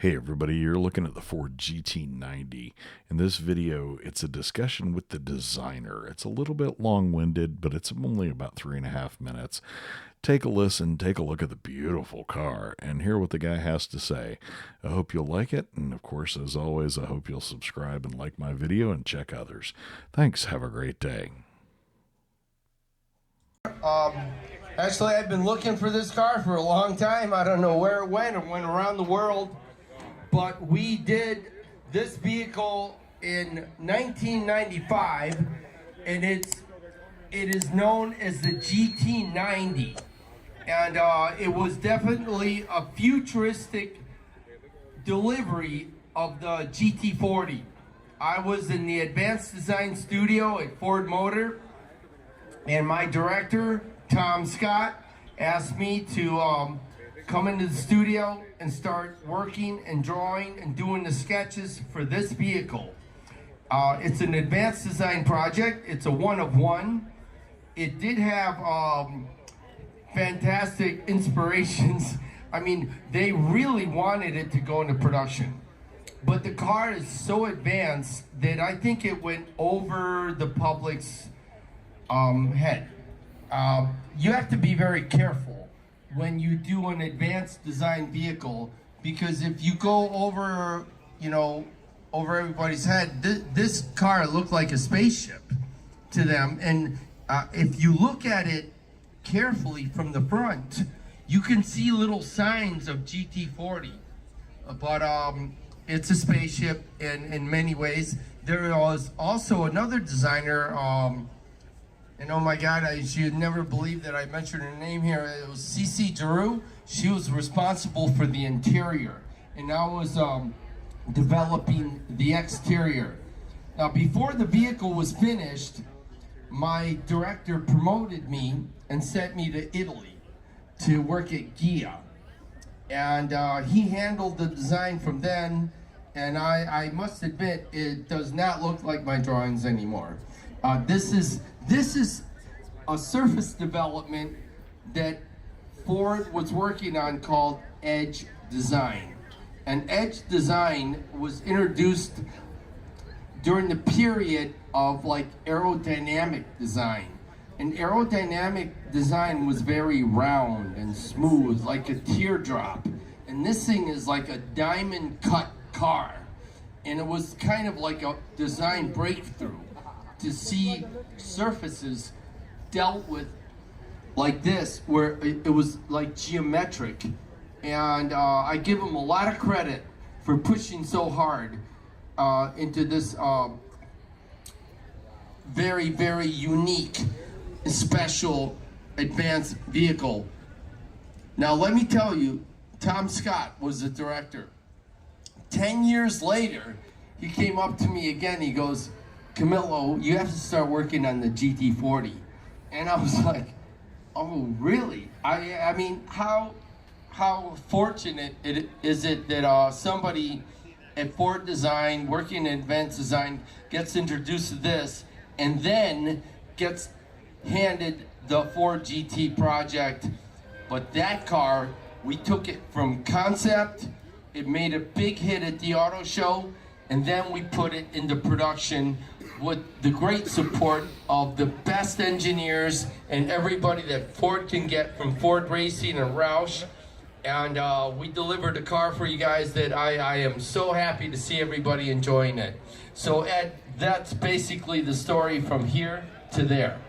Hey everybody, you're looking at the Ford GT90. In this video, it's a discussion with the designer. It's a little bit long-winded, but it's only about 3.5 minutes. Take a listen, take a look at the beautiful car, and hear what the guy has to say. I hope you'll like it, and of course, as always, I hope you'll subscribe and like my video and check others. Thanks, have a great day. Actually, I've been looking for this car for a long time. I don't know where it went. It went around the world. But we did this vehicle in 1995, and it is known as the GT90. And it was definitely a futuristic delivery of the GT40. I was in the advanced design studio at Ford Motor, and my director, Tom Scott, asked me to come into the studio and start working and drawing and doing the sketches for this vehicle. It's an advanced design project. It's a one of one. It did have fantastic inspirations. I mean, they really wanted it to go into production. But the car is so advanced that I think it went over the public's head. You have to be very careful when you do an advanced design vehicle, because if you go over, over everybody's head, this car looked like a spaceship to them. And if you look at it carefully from the front, you can see little signs of GT40, but it's a spaceship in many ways. There was also another designer, and oh my God, you'd never believe that I mentioned her name here. It was CC Giroux. She was responsible for the interior, and I was developing the exterior. Now, before the vehicle was finished, my director promoted me and sent me to Italy to work at Ghia. And he handled the design from then, and I must admit, it does not look like my drawings anymore. This is a surface development that Ford was working on called Edge Design. And Edge Design was introduced during the period of like aerodynamic design. And aerodynamic design was very round and smooth, like a teardrop. And this thing is like a diamond cut car. And it was kind of like a design breakthrough to see surfaces dealt with like this, where it was like geometric. And I give them a lot of credit for pushing so hard into this very, very unique, special, advanced vehicle. Now let me tell you, Tom Scott was the director. 10 years later, he came up to me again, he goes, "Camillo, you have to start working on the GT40. And I was like, oh, really? I mean, how fortunate is it that somebody at Ford Design, working in advanced design, gets introduced to this and then gets handed the Ford GT project. But that car, we took it from concept, it made a big hit at the auto show, and then we put it into production with the great support of the best engineers and everybody that Ford can get from Ford Racing and Roush. And we delivered a car for you guys that I am so happy to see everybody enjoying it. So Ed, that's basically the story from here to there.